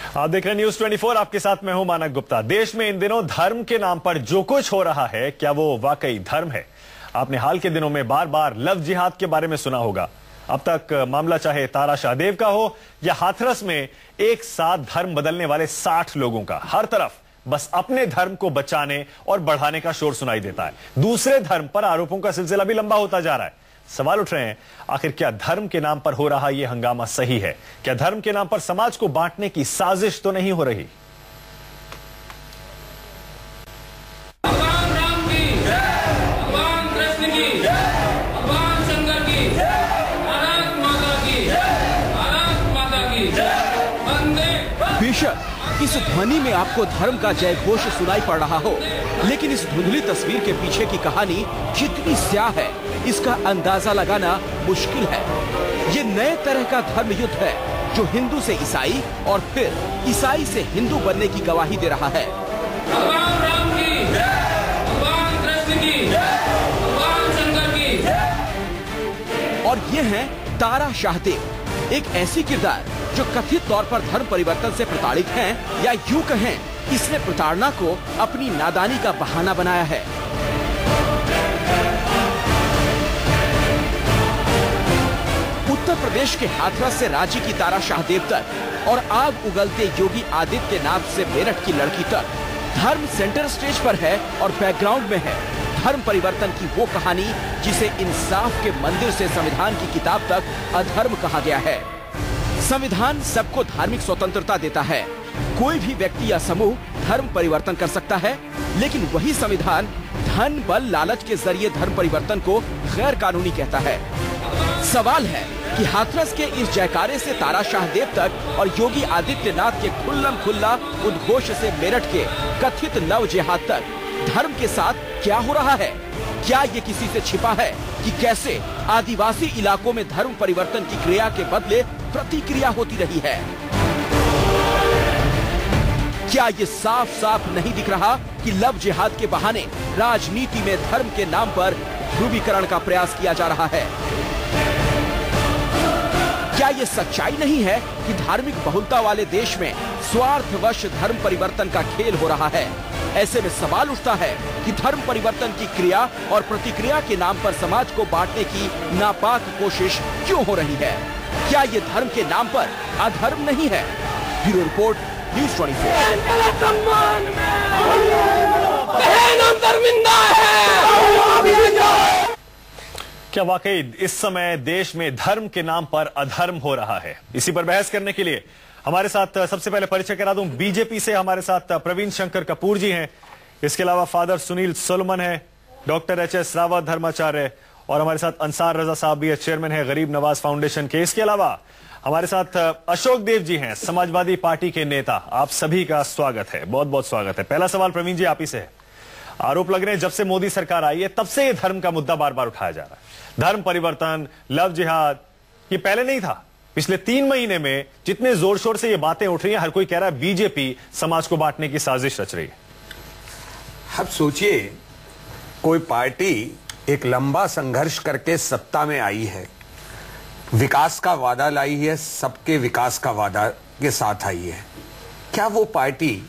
आप देख रहे हैं न्यूज 24, आपके साथ मैं हूं मानक गुप्ता। देश में इन दिनों धर्म के नाम पर जो कुछ हो रहा है, क्या वो वाकई धर्म है? आपने हाल के दिनों में बार बार लव जिहाद के बारे में सुना होगा। अब तक मामला चाहे तारा शाहदेव का हो या हाथरस में एक साथ धर्म बदलने वाले 60 लोगों का, हर तरफ बस अपने धर्म को बचाने और बढ़ाने का शोर सुनाई देता है। दूसरे धर्म पर आरोपों का सिलसिला भी लंबा होता जा रहा है। सवाल उठ रहे हैं, आखिर क्या धर्म के नाम पर हो रहा यह हंगामा सही है? क्या धर्म के नाम पर समाज को बांटने की साजिश तो नहीं हो रही? भगवान राम की जय, भगवान कृष्ण की जय, भगवान शंकर की जय, भारत माता की जय, भारत माता की जय, वंदे। बेशक इस ध्वनि में आपको धर्म का जय घोष सुनाई पड़ रहा हो, लेकिन इस धुंधली तस्वीर के पीछे की कहानी कितनी स्याह है, इसका अंदाजा लगाना मुश्किल है। ये नए तरह का धर्म युद्ध है जो हिंदू से ईसाई और फिर ईसाई से हिंदू बनने की गवाही दे रहा है। भगवान राम की जय, भगवान कृष्ण की जय, भगवान शंकर की जय। और ये है तारा शाहदेव, एक ऐसी किरदार जो कथित तौर पर धर्म परिवर्तन से प्रताड़ित हैं, या यूं कहें इसने प्रताड़ना को अपनी नादानी का बहाना बनाया है। उत्तर प्रदेश के हाथरस से रांची की तारा शाहदेव तक और आग उगलते योगी आदित्यनाथ से मेरठ की लड़की तक, धर्म सेंटर स्टेज पर है और बैकग्राउंड में है धर्म परिवर्तन की वो कहानी जिसे इंसाफ के मंदिर से संविधान की किताब तक अधर्म कहा गया है। संविधान सबको धार्मिक स्वतंत्रता देता है, कोई भी व्यक्ति या समूह धर्म परिवर्तन कर सकता है, लेकिन वही संविधान धन बल लालच के जरिए धर्म परिवर्तन को गैर कानूनी कहता है। सवाल है कि हाथरस के इस जयकारे से तारा शाहदेव तक और योगी आदित्यनाथ के खुल्लम खुल्ला उद्घोष से मेरठ के कथित लव जिहाद तक धर्म के साथ क्या हो रहा है? क्या ये किसी से छिपा है कि कैसे आदिवासी इलाकों में धर्म परिवर्तन की क्रिया के बदले प्रतिक्रिया होती रही है? क्या ये साफ साफ नहीं दिख रहा कि लव जिहाद के बहाने राजनीति में धर्म के नाम पर ध्रुवीकरण का प्रयास किया जा रहा है? क्या ये सच्चाई नहीं है कि धार्मिक बहुलता वाले देश में स्वार्थवश धर्म परिवर्तन का खेल हो रहा है? ऐसे में सवाल उठता है कि धर्म परिवर्तन की क्रिया और प्रतिक्रिया के नाम पर समाज को बांटने की नापाक कोशिश क्यों हो रही है? क्या ये धर्म के नाम पर अधर्म नहीं है? Bureau report, news 24। क्या वाकई इस समय देश में धर्म के नाम पर अधर्म हो रहा है? इसी पर बहस करने के लिए हमारे साथ सबसे पहले परिचय करा दूं, बीजेपी से हमारे साथ प्रवीण शंकर कपूर जी हैं। इसके अलावा फादर सुनील सोलमन है, डॉक्टर एच.एस. रावत धर्माचार्य, और हमारे साथ अंसार रजा साहब भी है, चेयरमैन है गरीब नवाज फाउंडेशन के। इसके अलावा हमारे साथ अशोक देव जी हैं, समाजवादी पार्टी के नेता। आप सभी का स्वागत है, बहुत बहुत स्वागत है। पहला सवाल प्रवीण जी आप ही से है। आरोप लग रहे हैं जब से मोदी सरकार आई है तब से ये धर्म का मुद्दा बार बार उठाया जा रहा है। धर्म परिवर्तन, लव जिहाद, ये पहले नहीं था। पिछले 3 महीने में जितने जोर शोर से ये बातें उठ रही हैं, हर कोई कह रहा है बीजेपी समाज को बांटने की साजिश रच रही है। अब सोचिए, कोई पार्टी एक लंबा संघर्ष करके सत्ता में आई है, विकास का वादा लाई है, सबके विकास का वादा के साथ आई है। क्या वो पार्टी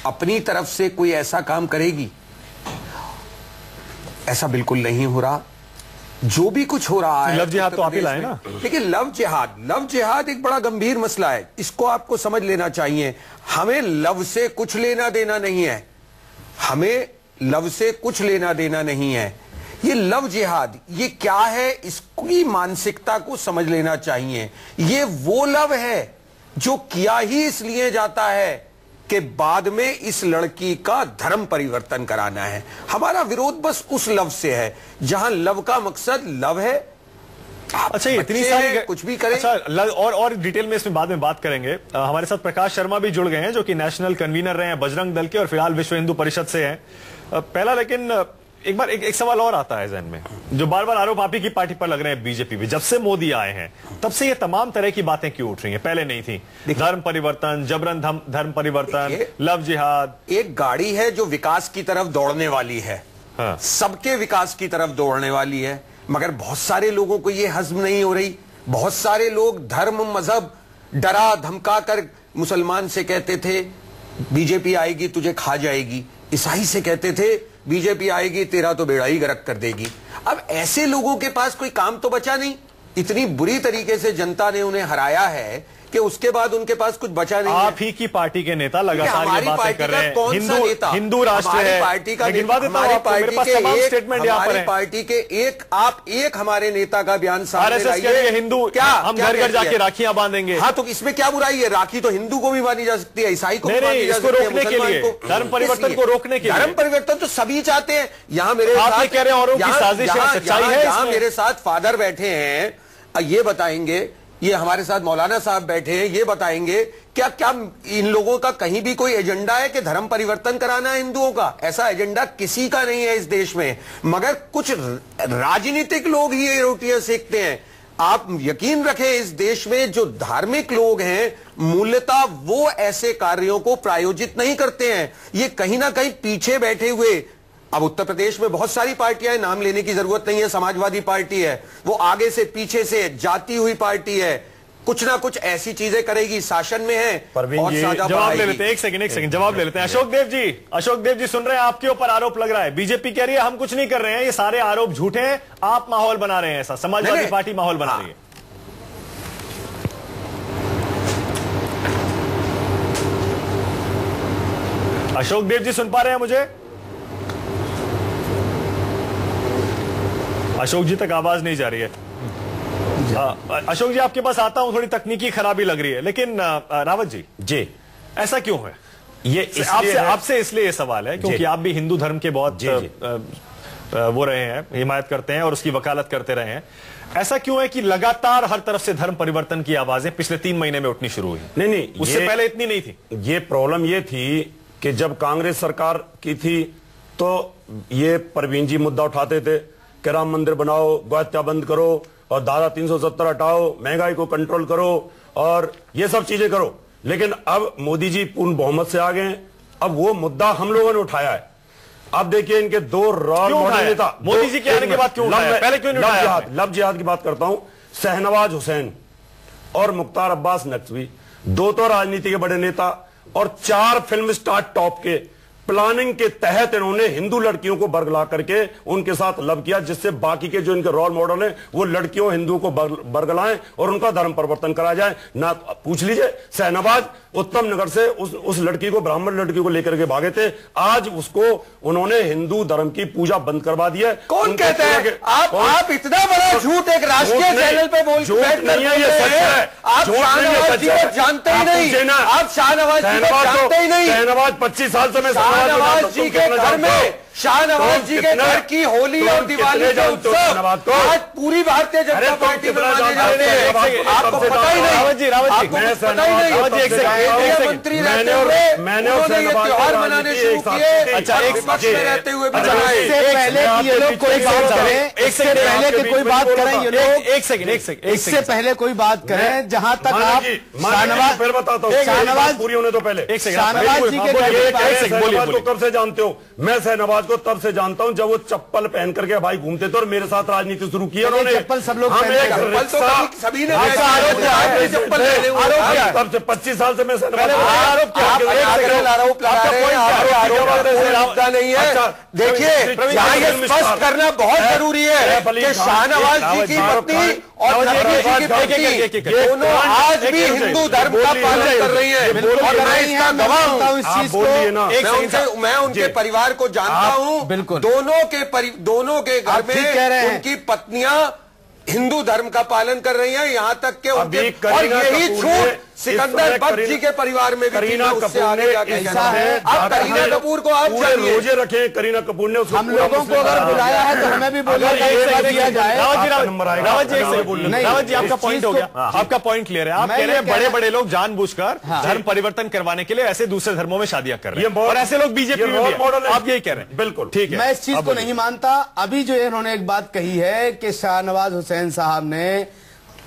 अपनी तरफ से कोई ऐसा काम करेगी? ऐसा बिल्कुल नहीं हो रहा। जो भी कुछ हो रहा है, लव जिहाद तो आप ही लाए ना। लेकिन लव जिहाद एक बड़ा गंभीर मसला है, इसको आपको समझ लेना चाहिए। हमें लव से कुछ लेना देना नहीं है, हमें लव से कुछ लेना देना नहीं है। ये लव जिहाद ये क्या है, इसकी मानसिकता को समझ लेना चाहिए। ये वो लव है जो किया ही इसलिए जाता है कि बाद में इस लड़की का धर्म परिवर्तन कराना है। हमारा विरोध बस उस लव से है जहां लव का मकसद लव है। अच्छा, ये इतनी सारी कुछ भी करें। अच्छा, और डिटेल में इसमें बाद में बात करेंगे। हमारे साथ प्रकाश शर्मा भी जुड़ गए हैं, जो कि नेशनल कन्वीनर रहे हैं बजरंग दल के और फिलहाल विश्व हिंदू परिषद से हैं। पहला, लेकिन एक सवाल और आता है जहन में, जो बार बार आरोप आप ही की पार्टी पर लग रहे हैं बीजेपी भी। जब से मोदी आए हैं तब से ये तमाम तरह की बातें क्यों उठ रही हैं? पहले नहीं थी। धर्म परिवर्तन, जबरन धर्म परिवर्तन, लव जिहाद। एक गाड़ी है जो विकास की तरफ दौड़ने वाली है, हाँ। सबके विकास की तरफ दौड़ने वाली है, मगर बहुत सारे लोगों को ये हजम नहीं हो रही। बहुत सारे लोग धर्म मजहब डरा धमका कर मुसलमान से कहते थे बीजेपी आएगी तुझे खा जाएगी, ईसाई से कहते थे बीजेपी आएगी तेरा तो बेड़ा ही गर्क कर देगी। अब ऐसे लोगों के पास कोई काम तो बचा नहीं। इतनी बुरी तरीके से जनता ने उन्हें हराया है कि उसके बाद उनके पास कुछ बचा नहीं। आप ही की पार्टी के नेता लगातार ये बातें कर रहे हैं, हिंदू राष्ट्र है, पार्टी का हमारी पार्टी के एक हमारे नेता का बयान सामने लाइए, हिंदू क्या हम घर घर जाके राखियां बांधेंगे। हाँ, तो इसमें क्या बुराई है? राखी तो हिंदू को भी बांधी जा सकती है, ईसाई को भी बांधी जा सकती है, रोकने के लिए, धर्म परिवर्तन को रोकने के लिए। धर्म परिवर्तन तो सभी चाहते हैं। यहाँ मेरे साथ कह रहे हैं औरों की साजिश है, सच्चाई है। यहाँ मेरे साथ फादर बैठे हैं, ये बताएंगे, ये हमारे साथ मौलाना साहब बैठे हैं, ये बताएंगे क्या क्या इन लोगों का कहीं भी कोई एजेंडा है कि धर्म परिवर्तन कराना है हिंदुओं का? ऐसा एजेंडा किसी का नहीं है इस देश में, मगर कुछ राजनीतिक लोग ही ये रोटियां सेकते हैं। आप यकीन रखें, इस देश में जो धार्मिक लोग हैं मूलतः वो ऐसे कार्यों को प्रायोजित नहीं करते हैं। ये कहीं ना कहीं पीछे बैठे हुए, अब उत्तर प्रदेश में बहुत सारी पार्टियां हैं, नाम लेने की जरूरत नहीं है, समाजवादी पार्टी है, वो आगे से पीछे से जाती हुई पार्टी है, कुछ ना कुछ ऐसी चीजें करेगी, शासन में है और जवाब ले लेते हैं। एक सेकंड जवाब ले लेते हैं। अशोक देव जी सुन रहे हैं, आपके ऊपर आरोप लग रहा है, बीजेपी कह रही है हम कुछ नहीं कर रहे हैं, ये सारे आरोप झूठे हैं, आप माहौल बना रहे हैं, ऐसा समाजवादी पार्टी माहौल बना रही है। अशोक देव जी सुन पा रहे हैं मुझे? अशोक जी तक आवाज नहीं जा रही है। अशोक जी आपके पास आता हूं, थोड़ी तकनीकी खराबी लग रही है, लेकिन रावत जी ऐसा क्यों है? ये आपसे इसलिए ये सवाल है क्योंकि आप भी हिंदू धर्म के बहुत वो रहे हैं, हिमायत करते हैं और उसकी वकालत करते रहे हैं। ऐसा क्यों है कि लगातार हर तरफ से धर्म परिवर्तन की आवाजें पिछले 3 महीने में उठनी शुरू हुई? नहीं, उससे पहले इतनी नहीं थी। ये प्रॉब्लम ये थी कि जब कांग्रेस सरकार की थी तो ये परवीन जी मुद्दा उठाते थे कि राम मंदिर बनाओ, गौहत्या बंद करो और धारा 370 हटाओ, महंगाई को कंट्रोल करो और ये सब चीजें करो। लेकिन अब मोदी जी पूर्ण बहुमत से आ गए, अब वो मुद्दा हम लोगों ने उठाया है। अब देखिए इनके 2 रोल मॉडल नेता मोदी जी के आने के बाद क्यों उठाया? पहले क्यों नहीं उठाया? लव जिहाद की बात करता हूं। शहनवाज हुसैन और मुख्तार अब्बास नकवी 2 तो राजनीति के बड़े नेता और 4 फिल्म स्टार टॉप के प्लानिंग के तहत इन्होंने हिंदू लड़कियों को बरगला करके उनके साथ लव किया, जिससे बाकी के जो इनके रोल मॉडल हैं वो लड़कियों हिंदुओं को बरगलाएं और उनका धर्म परिवर्तन कराया जाए। ना पूछ लीजिए, शहनवाज उत्तम नगर से उस लड़की को, ब्राह्मण लड़की को लेकर के भागे थे, आज उसको उन्होंने हिंदू धर्म की पूजा बंद करवा दी है। कौन कहते हैं? आप इतना बड़ा झूठ एक राष्ट्रीय चैनल पे बोल नहीं है, ये सच है। आप शाहनवाज जी को जानते ही नहीं, आप शाहनवाज जी को जानते ही नहीं। शहनवाज 25 साल से मैं शाहनवाज जी के घर में, शाहनवाज जी के घर की होली और दिवाली के उत्सव आज पूरी भारतीय जनता पार्टी में माने जाते हैं। आपको पता ही नहीं, रावत जी पता ही नहीं, मंत्री रहते हुए उन्होंने ये त्योहार मनाने शुरू किए। अच्छा, एक पक्ष में रहते हुए भी इससे पहले ये लोग कोई बात करें, इससे पहले कि कोई बात करें ये लोग, एक सेकंड इससे पहले कोई बात करें, जहां तक आप शाहनवाज, फिर बताता हूँ, शाहनवाज पूरी होने तो पहले शाहनवाज जी के कब से जानते हो? मैं शहनवाज को तब से जानता हूं जब वो चप्पल पहन करके भाई घूमते थे और मेरे साथ राजनीति शुरू की उन्होंने। चप्पल सब लोग सभी ने तब से 25 साल से मैं आरोप नहीं है। देखिए, स्पष्ट करना बहुत जरूरी है कि शाहनवाज जी की पत्नी और नकवी जी की पत्नी दोनों आज भी हिंदू धर्म का पालन कर रही है और मैं इसका गवाह हूं। इस चीज को मैं उनके परिवार को जानता हूं, बिल्कुल दोनों के घर में उनकी पत्नियां हिंदू धर्म का पालन कर रही हैं, यहाँ तक के उनके, और यही छूट सिकंदर बख्श जी के परिवार में भी करीना कपूर ने ऐसा है। अब करीना कपूर को आप रोजे रखे, करीना कपूर ने हम लोगों को अगर बुलाया है तो हमें भी बोला दिया जाए। रावत जी आपका पॉइंट हो गया, आपका पॉइंट क्लियर है। आप कह रहे हैं बड़े बड़े लोग जानबूझकर धर्म परिवर्तन करवाने के लिए ऐसे दूसरे धर्मों में शादियां कर रहे हैं और ऐसे लोग बीजेपी में, आप यही कह रहे हैं? बिल्कुल ठीक है, मैं इस चीज को नहीं मानता। अभी जो इन्होंने एक बात कही है कि शाहनवाज हुसैन साहब ने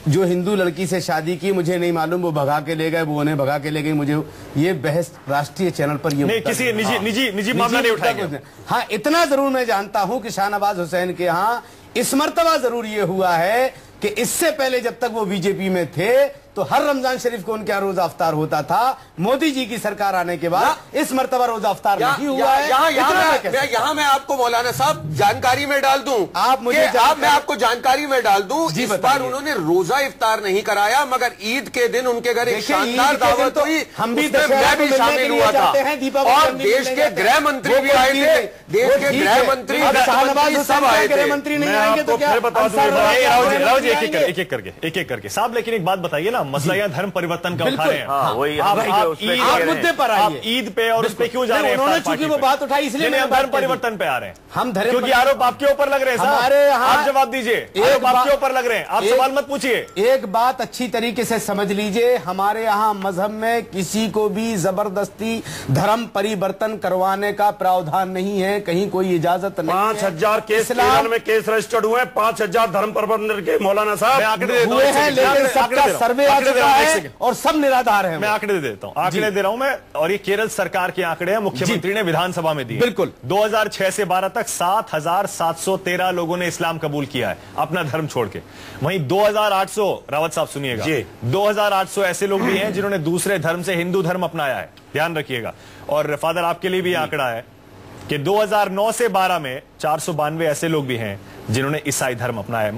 जो हिंदू लड़की से शादी की, मुझे नहीं मालूम वो भगा के ले गए, वो उन्हें भगा के ले गई, मुझे ये बहस राष्ट्रीय चैनल पर ये नहीं, किसी निजी मामला नहीं उठाएंगे। हाँ, इतना जरूर मैं जानता हूं कि शाहनवाज हुसैन के यहाँ इस मर्तबा जरूर ये हुआ है कि इससे पहले जब तक वो बीजेपी में थे तो हर रमजान शरीफ को उनके यहाँ रोजा अफ्तार होता था। मोदी जी की सरकार आने के बाद इस मर्तबा रोजा अफ्तार नहीं हुआ है। यहाँ मैं आपको मौलाना साहब जानकारी में डाल दूं, आप मुझे मैं आपको जानकारी में डाल दूं, इस बार उन्होंने रोजा इफ्तार नहीं कराया, मगर ईद के दिन उनके घर एक शानदार दावत हुई, हम भी मैं भी शामिल हुआ था और देश के गृह मंत्री भी आए थे, देश के गृह मंत्री सब आए थे। मंत्री नहीं आएंगे तो क्या? राव जी एक एक करके साहब, लेकिन एक बात बताइए ना, मसला यहाँ धर्म परिवर्तन का उठा रहे हैं। आप मुद्दे पर आइए, ईद पे और उस पे क्यों जा रहे हैं? उन्होंने चूंकि वो बात उठाई इसलिए हम धर्म परिवर्तन पे आ रहे हैं। हम धर्म, क्योंकि आरोप आपके ऊपर लग रहे हैं। हमारे यहाँ आप जवाब दीजिए, आरोप आपके ऊपर लग रहे हैं, आप सवाल मत पूछिए। एक बात अच्छी तरीके से समझ लीजिए, हमारे यहाँ मजहब में किसी को भी जबरदस्ती धर्म परिवर्तन करवाने का प्रावधान नहीं है, कहीं कोई इजाजत नहीं। 5000 केस में केस रजिस्टर्ड हुए, 5000 धर्म परिवर्तन के मौलाना साहब हुए हैं, लेकिन सबका सर्वे आ चुका है और सब निराधार है। मैं आंकड़े दे देता हूं, आंकड़े दे रहा हूं मैं, और ये केरल सरकार के आंकड़े हैं, मुख्यमंत्री ने विधानसभा में दिए। बिल्कुल 2006 से 12 तक 7713 लोगों ने इस्लाम कबूल किया है अपना धर्म छोड़ के। वहीं 2800, रावत साहब सुनिएगा, 2800 ऐसे लोग भी हैं जिन्होंने दूसरे धर्म से हिंदू धर्म अपनाया है, ध्यान रखिएगा। और फादर आपके लिए भी आंकड़ा है कि 2009 से 12 में 492 ऐसे लोग भी हैं जिन्होंने ईसाई धर्म अपनाया है।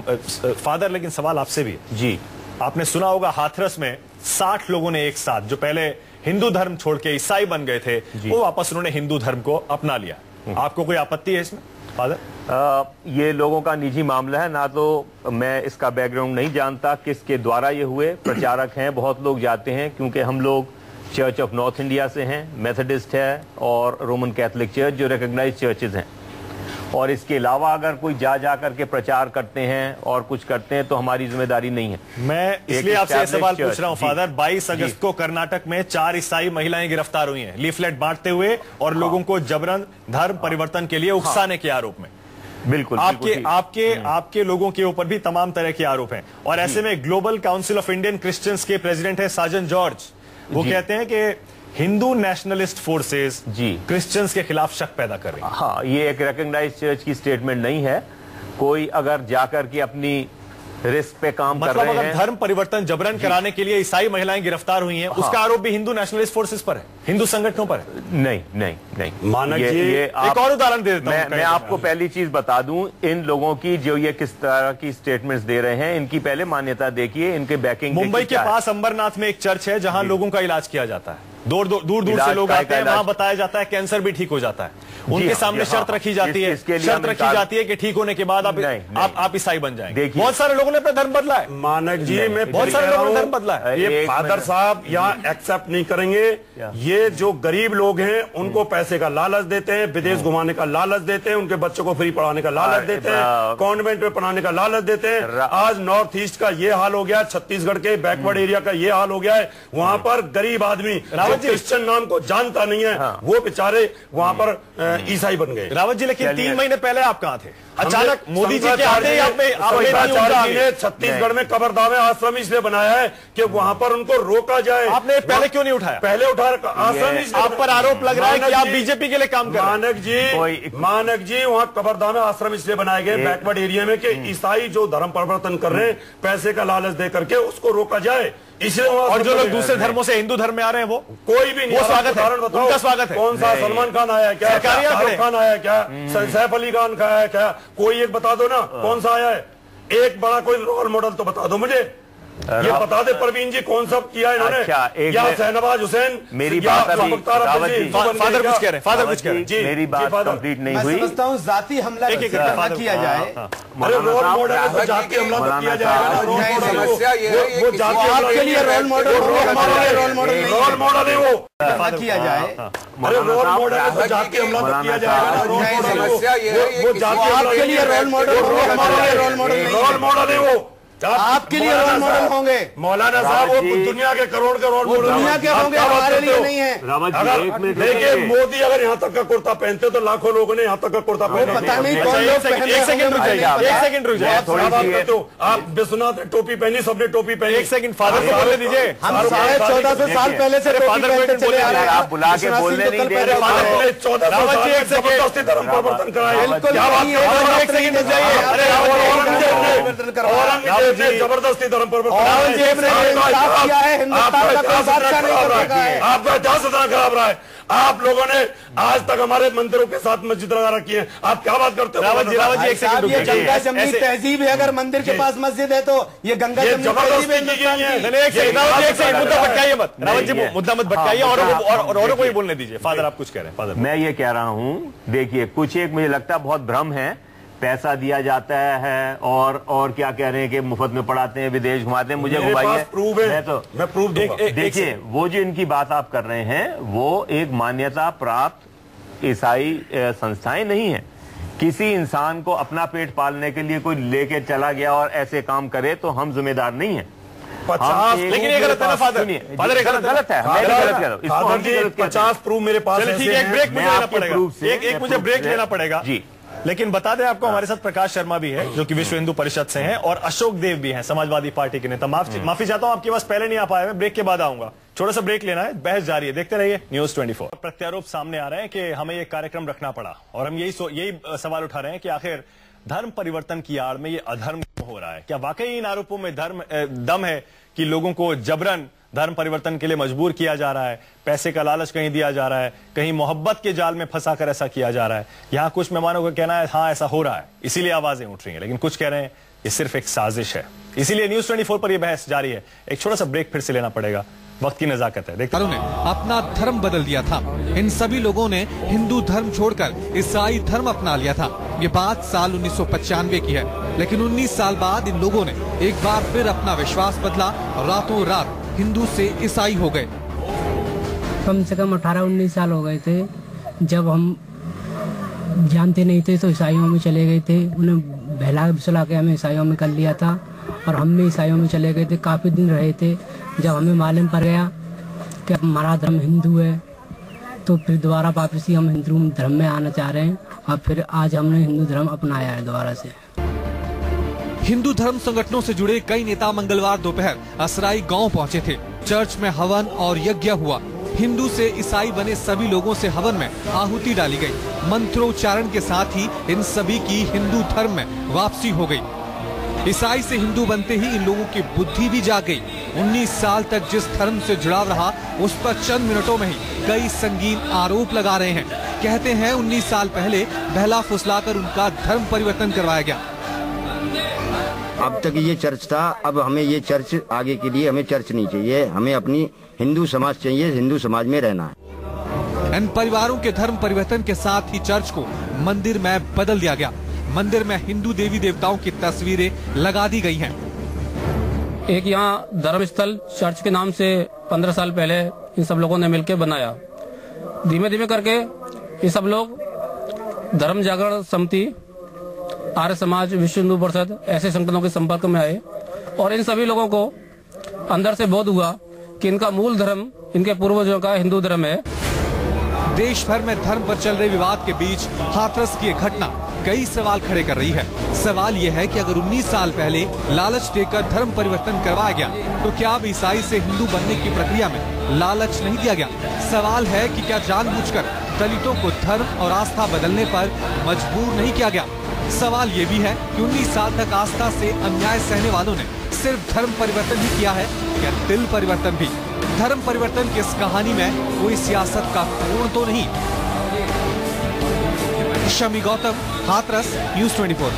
फादर, लेकिन सवाल आपसे भी जी, आपने सुना होगा हाथरस में 60 लोगों ने एक साथ, जो पहले हिंदू धर्म छोड़ के ईसाई बन गए थे, वो वापस उन्होंने हिंदू धर्म को अपना लिया। आपको कोई आपत्ति है इसमें फादर? ये लोगों का निजी मामला है, ना तो मैं इसका बैकग्राउंड नहीं जानता किसके द्वारा ये हुए। प्रचारक हैं, बहुत लोग जाते हैं, क्योंकि हम लोग चर्च ऑफ नॉर्थ इंडिया से हैं, मेथोडिस्ट है और रोमन कैथोलिक चर्च जो रिकॉग्नाइज्ड चर्चेज हैं। और इसके अलावा अगर कोई जा करके प्रचार करते हैं और कुछ करते हैं तो हमारी जिम्मेदारी नहीं है। मैं इसलिए आपसे ये सवाल पूछ रहा हूं फादर, 22 अगस्त को कर्नाटक में 4 ईसाई महिलाएं गिरफ्तार हुई हैं लीफलेट बांटते हुए और लोगों को जबरन धर्म परिवर्तन के लिए उकसाने के आरोप में। बिल्कुल आपके लोगों के ऊपर भी तमाम तरह के आरोप हैं। और ऐसे में global council of Indian Christians के प्रेसिडेंट है साजन जॉर्ज, वो कहते हैं कि हिंदू नेशनलिस्ट फोर्सेस क्रिश्चियंस के खिलाफ शक पैदा कर रही हैं। हाँ, ये एक रिकॉग्नाइज्ड चर्च की स्टेटमेंट नहीं है। कोई अगर जाकर के अपनी रिस्क पे काम कर रहे हैं, धर्म परिवर्तन जबरन कराने के लिए ईसाई महिलाएं गिरफ्तार हुई हैं, उसका आरोप भी हिंदू नेशनलिस्ट फोर्सेस पर है, हिंदू संगठनों पर है। नहीं मानक जी, एक और उदाहरण दे देता हूं। मैं आपको पहली चीज बता दूं, इन लोगों की जो ये किस तरह की स्टेटमेंट्स दे रहे हैं, इनकी पहले मान्यता देखिए, इनके बैकिंग। मुंबई के पास अंबरनाथ में एक चर्च है जहां लोगों का इलाज किया जाता है, दूर से लोग आते हैं, वहां बताया जाता है कैंसर भी ठीक हो जाता है। उनके सामने शर्त रखी जाती है, कि ठीक होने के बाद आप ईसाई बन जाएंगे। बहुत सारे लोगों ने अपना धर्म बदला है मानक जी, मैं बहुत सारे लोगों ने धर्म बदला है। ये फादर साहब यहाँ एक्सेप्ट नहीं करेंगे। ये जो गरीब लोग हैं उनको पैसे का लालच देते हैं, विदेश घुमाने का लालच देते हैं, उनके बच्चों को फ्री पढ़ाने का लालच देते हैं, कॉन्वेंट में पढ़ाने का लालच देते हैं। आज नॉर्थ ईस्ट का ये हाल हो गया, छत्तीसगढ़ के बैकवर्ड एरिया का ये हाल हो गया है। वहां पर गरीब आदमी क्रिश्चियन नाम को जानता नहीं है, वो बेचारे वहां पर ईसाई बन गए। रावत जी, लेकिन 3 महीने पहले आप कहां थे? अचानक मोदी जी के आते आपने छत्तीसगढ़ में कबरदावे आश्रम इसलिए बनाया है कि वहां पर उनको रोका जाए। आपने पहले क्यों नहीं उठाया? पहले उठा आश्रम, आप पर आरोप लग रहा है कि आप बीजेपी के लिए काम कर रहे हैं। मानक जी, वहां कबरदावे आश्रम इसलिए बनाए गए बैकवर्ड एरिया में कि ईसाई जो धर्म परिवर्तन कर रहे हैं, पैसे का लालच दे करके उसको रोका जाए। इसलिए और जो लोग दूसरे धर्मों से हिंदू धर्म में आ रहे हैं वो कोई भी नहीं, स्वागत है, उनका स्वागत है। कौन सा सलमान खान आया क्या, शाहरुख खान आया क्या, सैफ अली खान का आया क्या, कोई एक बता दो ना, कौन सा आया है? एक बड़ा कोई रोल मॉडल तो बता दो मुझे। ये बता दे परवीन जी कौन सा किया इन्होंने? या शहनवाज हुसैन? मेरी बात फादर कुछ कह रहे हैं, फादर कुछ कह रहे हैं। मेरी बात कंप्लीट नहीं हुई। मैं समझता हूँ जाति हमला किया जाए। अरे रोल मॉडल जाति हमला तो किया जाएगा। वो जाति आपके लिए रोल मॉडल है वो किया जाए। अरे रोल मॉडल तो जाति हमला तो किया जाएगा। वो जाति आपके लिए रोल मॉडल है वो, आपके लिए रोल मॉडल होंगे मौलाना साहब। वो दुनिया के करोड़ के रोल मॉडल दुनिया के होंगे, हमारे लिए नहीं है। देखिए, मोदी अगर यहाँ तक का कुर्ता पहनते तो लाखों लोगों ने यहाँ तक का कुर्ता पहना। पता नहीं कौन लोग पहनते। एक सेकंड रुक जाइए। तो आप विश्वनाथ ने टोपी पहनी, सबने टोपी पहनी। एक सेकंड फादर को बोलने दीजिए। हम 1450 साल पहले से फादर चले आ रहे हैं। आप बुला के बोलने नहीं दे रहे। 1400 जबरदस्ती धर्म परिवर्तन कराया। बिल्कुल नहीं है। एक सेकंड रुक जाइए। ने जबरदस्ती धर्म परिवर्तन औरंगजेब ने इंसाफ किया है, हिंदुस्तान का कोई बादशाह नहीं कर सका है। आपका इतिहास इतना खराब रहा है। आप लोगों ने आज तक हमारे मंदिरों के साथ मस्जिद लगा रखी है, आप क्या बात करते हो? रावत जी एक सेकंड ये गंगा जमनी तहजीब है, अगर मंदिर के पास मस्जिद है तो ये गंगा जमनी तहजीब है हिंदुस्तान की। मुद्दा भटकाइए मत, रावत जी मुद्दा मत भटकाइए और औरों को ही बोलने दीजिए। फादर आप कुछ कह रहे हैं? फादर मैं ये कह रहा हूं, देखिए कुछ एक मुझे लगता है बहुत भ्रम है, पैसा दिया जाता है और क्या कह रहे हैं कि मुफ्त में पढ़ाते हैं, विदेश घुमाते हैं। मुझे घुमाइए, मैं प्रूफ दूंगा। देखिए वो जो इनकी बात आप कर रहे हैं वो एक मान्यता प्राप्त ईसाई संस्थाएं नहीं है। किसी इंसान को अपना पेट पालने के लिए कोई लेके चला गया और ऐसे काम करे तो हम जिम्मेदार नहीं है। 50 लेकिन ये गलत है ना फादर? फादर ये गलत है, मैं गलत कह रहा हूं। 50 प्रूफ मेरे पास ठीक है, एक ब्रेक मुझे लेना पड़ेगा, एक मुझे ब्रेक लेना पड़ेगा जी। लेकिन बता दें आपको, हमारे साथ प्रकाश शर्मा भी है जो कि विश्व हिंदू परिषद से हैं, और अशोक देव भी हैं, समाजवादी पार्टी के नेता। माफी चाहता हूं आपके पास पहले नहीं आ पाया, मैं ब्रेक के बाद आऊंगा। छोटा सा ब्रेक लेना है, बहस जारी है, देखते रहिए न्यूज 24। प्रत्यारोप सामने आ रहे हैं कि हमें ये कार्यक्रम रखना पड़ा, और हम यही सवाल उठा रहे हैं कि आखिर धर्म परिवर्तन की आड़ में ये अधर्म हो रहा है। क्या वाकई इन आरोपों में दम है कि लोगों को जबरन धर्म परिवर्तन के लिए मजबूर किया जा रहा है, पैसे का लालच कहीं दिया जा रहा है, कहीं मोहब्बत के जाल में फंसाकर ऐसा किया जा रहा है? यहाँ कुछ मेहमानों का कहना है हाँ ऐसा हो रहा है, इसीलिए आवाजें उठ रही हैं, लेकिन कुछ कह रहे हैं ये सिर्फ एक साजिश है। इसीलिए न्यूज 24 पर यह बहस जारी है। एक छोटा सा ब्रेक फिर से लेना पड़ेगा, वक्त की नजाकत है। देखते ने अपना धर्म बदल दिया था। इन सभी लोगों ने हिंदू धर्म छोड़कर ईसाई धर्म अपना लिया था। ये बात साल 1995 की है, लेकिन 19 साल बाद इन लोगों ने एक बार फिर अपना विश्वास बदला और रातों रात हिंदू से ईसाई हो गए। कम से कम 18-19 साल हो गए थे जब हम जानते नहीं थे तो ईसाइयों में चले गए थे। उन्हें बहला बुसला के हमें ईसाइयों में कर लिया था और हम भी ईसाइयों में चले गए थे। काफ़ी दिन रहे थे। जब हमें मालूम पड़ गया कि हमारा धर्म हिंदू है तो फिर दोबारा वापसी हम हिंदू धर्म में आना चाह रहे हैं और फिर आज हमने हिंदू धर्म अपनाया है दोबारा से। हिंदू धर्म संगठनों से जुड़े कई नेता मंगलवार दोपहर असराई गांव पहुंचे थे। चर्च में हवन और यज्ञ हुआ। हिंदू से ईसाई बने सभी लोगों से हवन में आहुति डाली गई। मंत्रोच्चारण के साथ ही इन सभी की हिंदू धर्म में वापसी हो गई। ईसाई से हिंदू बनते ही इन लोगों की बुद्धि भी जाग गई। 19 साल तक जिस धर्म से जुड़ाव रहा उस पर चंद मिनटों में ही कई संगीन आरोप लगा रहे हैं। कहते हैं 19 साल पहले बहला फुसलाकर उनका धर्म परिवर्तन करवाया गया। अब तक ये चर्च था, अब हमें ये चर्च आगे के लिए हमें चर्च नहीं चाहिए, हमें अपनी हिंदू समाज चाहिए, हिंदू समाज में रहना है। इन परिवारों के धर्म परिवर्तन के साथ ही चर्च को मंदिर में बदल दिया गया। मंदिर में हिंदू देवी देवताओं की तस्वीरें लगा दी गई हैं। एक यहाँ धर्म स्थल चर्च के नाम से 15 साल पहले इन सब लोगों ने मिलकर बनाया। धीमे धीमे करके ये सब लोग धर्म जागरण समिति, आर्य समाज, विश्व हिंदू परिषद ऐसे संगठनों के संपर्क में आए और इन सभी लोगों को अंदर से बोध हुआ कि इनका मूल धर्म इनके पूर्वजों का हिंदू धर्म है। देश भर में धर्म पर चल रहे विवाद के बीच हाथरस की एक घटना कई सवाल खड़े कर रही है। सवाल यह है कि अगर 19 साल पहले लालच देकर धर्म परिवर्तन करवाया गया तो क्या अब ईसाई से हिंदू बनने की प्रक्रिया में लालच नहीं दिया गया? सवाल है कि क्या जानबूझकर दलितों को धर्म और आस्था बदलने पर मजबूर नहीं किया गया? सवाल ये भी है कि 19 साल तक आस्था से अन्याय सहने वालों ने सिर्फ धर्म परिवर्तन ही किया है या दिल परिवर्तन भी? धर्म परिवर्तन की इस कहानी में कोई सियासत का कोण तो नहीं। शमी गौतम, हाथरस, न्यूज 24।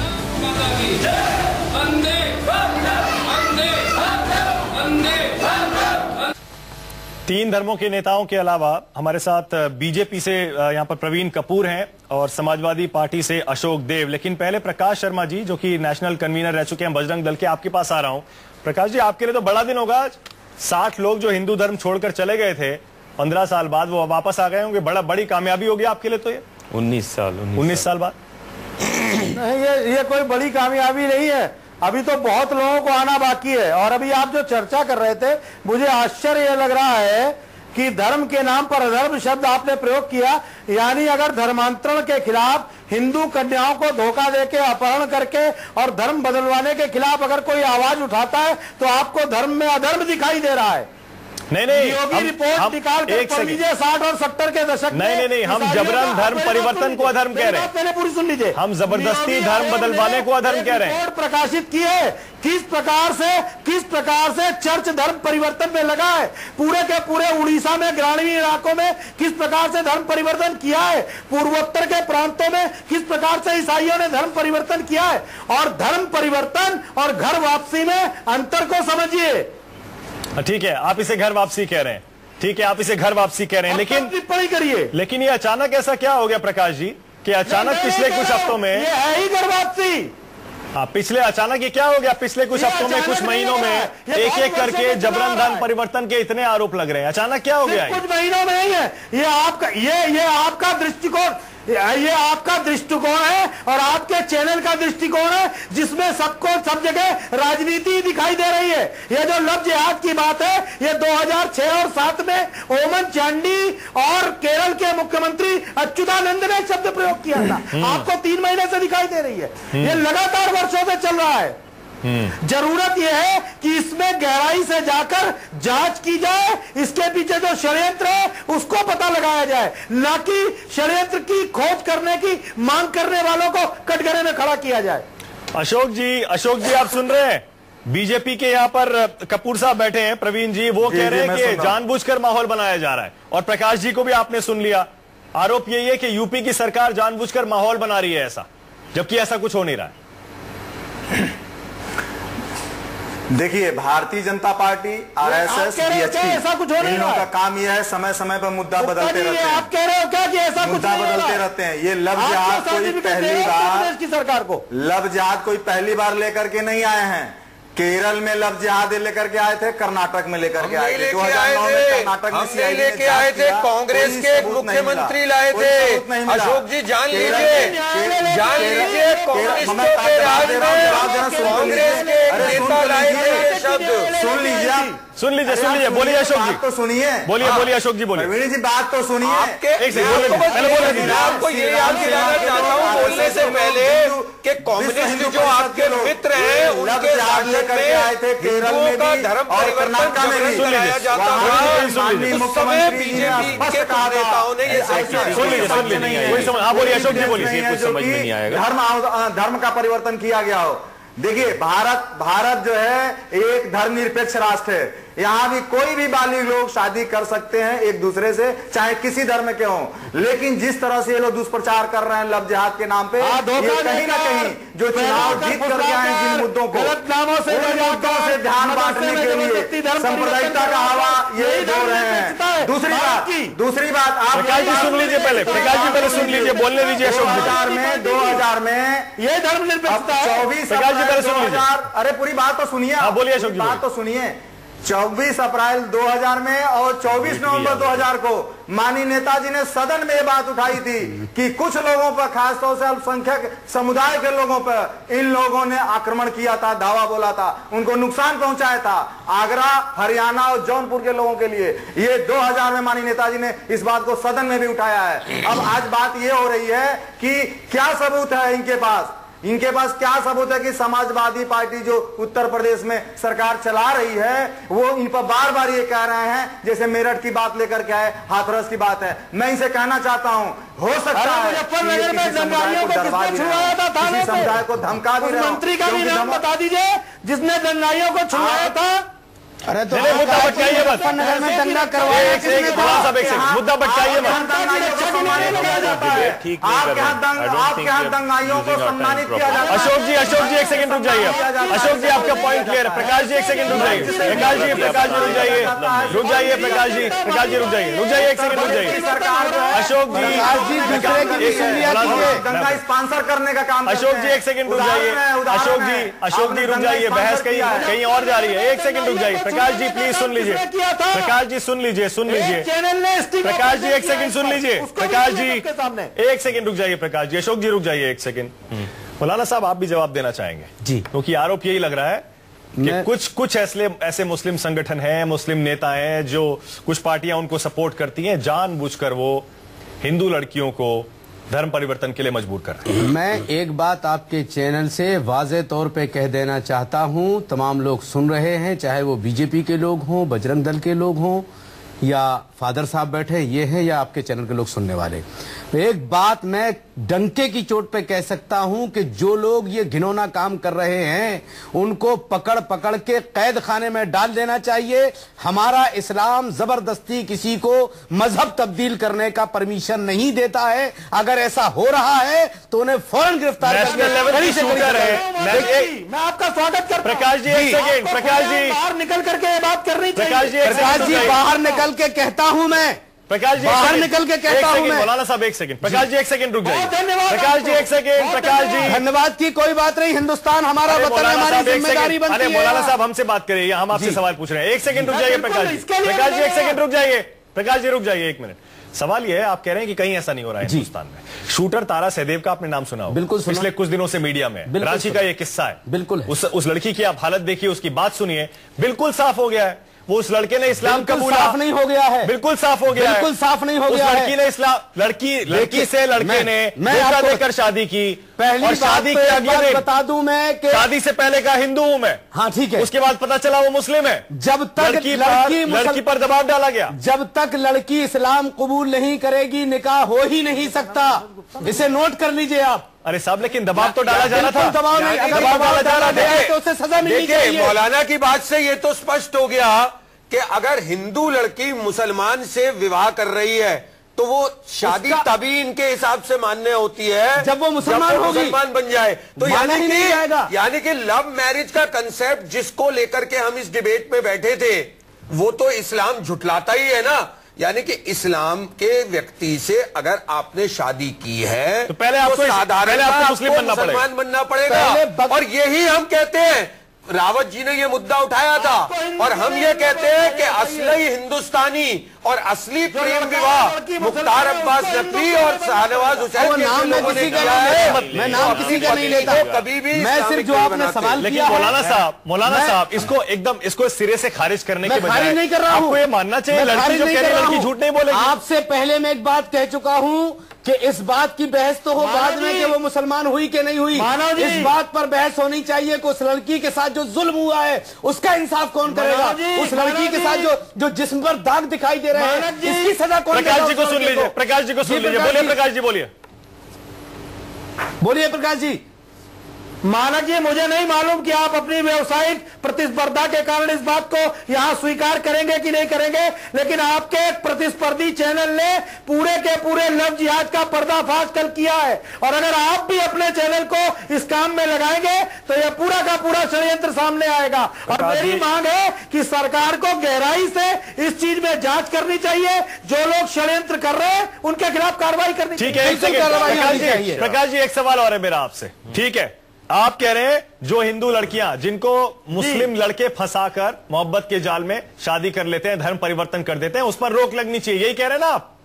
तीन धर्मों के नेताओं के अलावा हमारे साथ बीजेपी से यहाँ पर प्रवीण कपूर हैं और समाजवादी पार्टी से अशोक देव। लेकिन पहले प्रकाश शर्मा जी जो कि नेशनल कन्वीनर रह चुके हैं बजरंग दल के, आपके पास आ रहा हूं। प्रकाश जी, आपके लिए तो बड़ा दिन होगा। 60 लोग जो हिंदू धर्म छोड़कर चले गए थे 15 साल बाद वो वापस आ गए होंगे, बड़ी कामयाबी होगी आपके लिए। तो ये 19 साल बाद नहीं, ये कोई बड़ी कामयाबी नहीं है। अभी तो बहुत लोगों को आना बाकी है। और अभी आप जो चर्चा कर रहे थे, मुझे आश्चर्य लग रहा है कि धर्म के नाम पर अधर्म शब्द आपने प्रयोग किया। यानी अगर धर्मांतरण के खिलाफ, हिंदू कन्याओं को धोखा देके, अपहरण करके और धर्म बदलवाने के खिलाफ अगर कोई आवाज उठाता है तो आपको धर्म में अधर्म दिखाई दे रहा है। नहीं योगी रिपोर्ट निकाल कर पढ़ लीजिए 60 और 70 के दशक में। नहीं, हम जबरन धर्म परिवर्तन को अधर्म कह रहे हैं। पहले पूरी सुन लीजिए। हम जबरदस्ती धर्म बदलवाने को अधर्म कह रहे हैं। रिपोर्ट प्रकाशित की है किस प्रकार से चर्च धर्म परिवर्तन में लगा है, पूरे के पूरे उड़ीसा में ग्रामीण इलाकों में किस प्रकार से धर्म परिवर्तन किया है, पूर्वोत्तर के प्रांतों में किस प्रकार से ईसाइयों ने धर्म परिवर्तन किया है। और धर्म परिवर्तन और घर वापसी में अंतर को समझिए। ठीक है, आप इसे घर वापसी कह रहे हैं, ठीक है, आप इसे घर वापसी कह रहे हैं, लेकिन टिप्पणी करिए। लेकिन ये अचानक ऐसा क्या हो गया प्रकाश जी कि अचानक पिछले कुछ हफ्तों में ये है ही घर वापसी। हाँ, पिछले अचानक ये क्या हो गया, पिछले कुछ हफ्तों में कुछ महीनों में एक करके जबरन धर्म परिवर्तन के इतने आरोप लग रहे हैं, अचानक क्या हो गया? कुछ महीनों में नहीं है, ये आपका दृष्टिकोण, ये आपका दृष्टिकोण है और आपके चैनल का दृष्टिकोण है, जिसमें सबको सब जगह राजनीति दिखाई दे रही है। ये जो लव जिहाद की बात है, ये 2006 और 7 में ओमन चांडी और केरल के मुख्यमंत्री अच्युतानंद ने शब्द प्रयोग किया था, आपको 3 महीने से दिखाई दे रही है। ये लगातार वर्षों से चल रहा है। जरूरत यह है कि इसमें गहराई से जाकर जांच की जाए, इसके पीछे जो षड्यंत्र है उसको पता लगाया जाए, न कि षड्यंत्र की खोज करने की मांग करने वालों को कटघरे में खड़ा किया जाए। अशोक जी आप सुन रहे हैं? बीजेपी के यहाँ पर कपूर साहब बैठे हैं, प्रवीण जी, वो कह रहे हैं कि जानबूझकर माहौल बनाया जा रहा है। और प्रकाश जी को भी आपने सुन लिया, आरोप यही है कि यूपी की सरकार जानबूझकर माहौल बना रही है ऐसा, जबकि ऐसा कुछ हो नहीं रहा है। देखिए, Bharatiya Janata party, RSS, BHP, इन लोगों का काम यह है समय समय पर मुद्दा बदलते रहते हैं। आप कह रहे हो क्या कि ऐसा मुद्दा बदलते रहते हैं? ये लव जिहाद कोई पहली बार की सरकार को लव जिहाद कोई पहली बार लेकर के नहीं आए हैं। केरल में लव जिहाद लेकर के आए थे, कर्नाटक में लेकर के आए थे, 2009 में कर्नाटक में सीआईडी लेके आए थे, कांग्रेस के मुख्यमंत्री लाए थे। अशोक जी जान लीजिए कांग्रेसियों के राज में कांग्रेस के नेता लाए थे शब्द। सुन लीजिए, बोलिए अशोक जी, तो सुनिए, बोलिए अशोक जी, बोलिए। प्रवीण जी बात तो सुनिए। मैं आपको ये याद दिलाना चाहता हूँ बोलने से पहले कि कम्युनिस्ट जो आपके मित्र हैं उनके करके आए थे केरल में भी धर्म और कर्नाटक में भी कराया जाता है। उस समय बीजेपी के नेताओं ने ये बोलिए अशोक जी, बोलिए, कुछ समझ में नहीं आएगा। धर्म का परिवर्तन किया गया हो। देखिए, भारत जो है एक धर्मनिरपेक्ष राष्ट्र है। यहाँ भी कोई भी बालिग लोग शादी कर सकते हैं एक दूसरे से, चाहे किसी धर्म के हों। लेकिन जिस तरह से ये लोग दुष्प्रचार कर रहे हैं लव जिहाद के नाम पे, ये कहीं ना कहीं जो चुनाव जीत कर गए हैं जिन मुद्दों को, मुद्दों से ध्यान बांटने के लिए सांप्रदायिकता का हवा ये दो रहे हैं। दूसरी बात आप प्रकाश जी सुन लीजिए, पहले प्रकाश जी पहले सुन लीजिए, बोलने दीजिए। 2000 में ये धर्मनिरपेक्षता 24 अरे पूरी बात तो सुनिए, बोलिए अशोक जी, बात तो सुनिए। 24 अप्रैल 2000 में और 24 नवंबर 2000 को माननीय नेताजी ने सदन में ये बात उठाई थी कि कुछ लोगों पर, खासतौर से अल्पसंख्यक समुदाय के लोगों पर इन लोगों ने आक्रमण किया था, धावा बोला था, उनको नुकसान पहुंचाया था। आगरा, हरियाणा और जौनपुर के लोगों के लिए ये 2000 में माननीय नेताजी ने इस बात को सदन में भी उठाया है। अब आज बात ये हो रही है कि क्या सबूत है इनके पास क्या सबूत है कि समाजवादी पार्टी जो उत्तर प्रदेश में सरकार चला रही है वो इन पर बार बार ये कह रहे हैं, जैसे मेरठ की बात लेकर के आए, हाथरस की बात है। मैं इनसे कहना चाहता हूं, हो सकता है मुजफ्फरनगर में दंगाइयों को किसने छुड़वाया था थाने से? समुदाय को धमका भी रहा। मंत्री का भी नाम बता दीजिए जिसने दंगाइयों को छुड़वाया था। अरे तो मुद्दा भटकाइए मत, मुजफ्फरनगर में दंगा करवाया, मुद्दा भटकाइए मत। आपके यहाँ दंगाइयों को सम्मानित किया जाता है। अशोक जी एक सेकंड रुक जाइए। अशोक जी आपका पॉइंट क्लियर है। प्रकाश जी एक सेकंड रुक जाइए। प्रकाश जी रुक जाइए। प्रकाश जी रुक जाइए, एक सेकंड रुक जाइए। अशोक जी दंगा स्पॉन्सर करने का काम। अशोक जी एक सेकंड रुक जाइए। अशोक जी रुक जाइए, बहस कहीं और जा रही है। एक सेकंड रुक जाइए। प्रकाश जी प्लीज सुन लीजिए। प्रकाश जी सुन लीजिए। प्रकाश जी एक सेकंड सुन लीजिए। प्रकाश जी एक सेकंड रुक जाइए। प्रकाश जी, अशोक जी रुक जाइए एक सेकंड। मौलाना साहब आप भी जवाब देना चाहेंगे जी, क्योंकि आरोप यही लग रहा है कि कुछ ऐसे मुस्लिम संगठन हैं, मुस्लिम नेता हैं, जो कुछ पार्टियां उनको सपोर्ट करती हैं, जानबूझकर वो हिंदू लड़कियों को धर्म परिवर्तन के लिए मजबूर कर रहे हैं। मैं एक बात आपके चैनल से वाज़े तौर पे कह देना चाहता हूं, तमाम लोग सुन रहे हैं, चाहे वो बीजेपी के लोग हों, बजरंग दल के लोग हों, या फादर साहब बैठे ये हैं, या आपके चैनल के लोग सुनने वाले। एक बात मैं डंके की चोट पे कह सकता हूं कि जो लोग ये घिनौना काम कर रहे हैं उनको पकड़ पकड़ के कैद खाने में डाल देना चाहिए। हमारा इस्लाम जबरदस्ती किसी को मजहब तब्दील करने का परमिशन नहीं देता है। अगर ऐसा हो रहा है तो उन्हें फौरन गिरफ्तार मैं आपका स्वागत करता हूं। प्रकाश जी एक सेकेंड, प्रकाश जी बाहर निकल करके ये बात करनी चाहिए। प्रकाश जी बाहर निकल के कहता हूं मैं, प्रकाश जी बाहर निकल के कहता हूं मैं। मौलाना साहब एक सेकंड, प्रकाश जी एक सेकंड रुक जाइए। धन्यवाद प्रकाश जी एक सेकंड, प्रकाश जी धन्यवाद की कोई बात नहीं, हिंदुस्तान हमारा वतन है, हमारी जिम्मेदारी बनती है। अरे मौलाना साहब हमसे बात करिए, हम आपसे सवाल पूछ रहे हैं। एक सेकंड रुक जाइए प्रकाश जी, प्रकाश जी एक सेकंड रुक जाइए, प्रकाश जी रुक जाइए एक मिनट। सवाल यह है, आप कह रहे हैं कि कहीं ऐसा नहीं हो रहा है हिंदुस्तान में। शूटर तारा सहदेव का आपने नाम सुना हो? बिल्कुल सुना। पिछले कुछ दिनों से मीडिया में रांची का ये किस्सा है। बिल्कुल उस लड़की की आप हालत देखिए, उसकी बात सुनिए, बिल्कुल साफ हो गया है वो उस लड़के ने इस्लाम कबूला। साफ नहीं हो गया है, बिल्कुल साफ हो गया है, बिल्कुल साफ नहीं हो गया है। लड़की ने इस्लाम लड़की से लड़के ने धोखा देकर शादी की। पहली और शादी के अगले दिन बता दूं मैं कि शादी से पहले का हिंदू हूं मैं। हाँ ठीक है। उसके बाद पता चला वो मुस्लिम है। जब तक लड़की पर दबाव डाला गया, जब तक लड़की इस्लाम कबूल नहीं करेगी निकाह हो ही नहीं सकता। इसे नोट कर लीजिए आप। अरे साहब लेकिन दबाव तो डाला जा रहा था। दबाव नहीं, अगर दबाव डाला जाए तो उसे सजा मिलनी चाहिए। मौलाना की बात से ये तो स्पष्ट हो गया कि अगर हिंदू लड़की मुसलमान से विवाह कर रही है तो वो शादी तभी इनके हिसाब से मान्य होती है जब वो मुसलमान बन जाए। तो यानी कि लव मैरिज का कंसेप्ट जिसको लेकर के हम इस डिबेट में बैठे थे वो तो इस्लाम झुटलाता ही है ना। यानी कि इस्लाम के व्यक्ति से अगर आपने शादी की है तो पहले आपको साधारण मुसलमान बनना पड़ेगा। और यही हम कहते हैं, रावत जी ने ये मुद्दा उठाया था और हम ये कहते हैं कि असली हिंदुस्तानी और असली प्रेम विवाह मुख्तार अब्बास नकवी और शाहनवाज हुसैन के लोगों ने किया है। मैं नाम किसी का नहीं लेता, कभी भी मैं सिर्फ जो आपने सवाल किया। मौलाना साहब इसको सिरे से खारिज करने के बजाय नहीं कर रहा हूं, आपको ये मानना चाहिए लड़की जो कह रही है लड़की झूठ नहीं बोलेगी। आपसे पहले मैं एक बात कह चुका हूं कि इस बात की बहस तो हो बाद में कि वो मुसलमान हुई कि नहीं हुई। इस बात पर बहस होनी चाहिए कि उस लड़की के साथ जो जुल्म हुआ है उसका इंसाफ कौन करेगा। उस लड़की के साथ जो जिस्म पर दाग दिखाई दे रहे हैं इसकी सजा कौन देगा। प्रकाश जी को सुन लीजिए, प्रकाश जी को सुन लीजिए। बोलिए प्रकाश जी, बोलिए बोलिए प्रकाश जी। मानक जी मुझे नहीं मालूम कि आप अपनी व्यवसायिक प्रतिस्पर्धा के कारण इस बात को यहां स्वीकार करेंगे कि नहीं करेंगे, लेकिन आपके प्रतिस्पर्धी चैनल ने पूरे के पूरे लव जिहाद का पर्दाफाश कल किया है। और अगर आप भी अपने चैनल को इस काम में लगाएंगे तो यह पूरा का पूरा षड्यंत्र सामने आएगा। और मेरी मांग है कि सरकार को गहराई से इस चीज में जांच करनी चाहिए। जो लोग षड्यंत्र कर रहे हैं उनके खिलाफ कार्रवाई करनी चाहिए। प्रकाश जी एक सवाल और है मेरा आपसे, ठीक है। आप कह रहे हैं जो हिंदू लड़कियां जिनको मुस्लिम लड़के फंसाकर मोहब्बत के जाल में शादी कर लेते हैं, धर्म परिवर्तन कर देते हैं, उस पर रोक लगनी चाहिए, यही कह रहे हैं ना आप?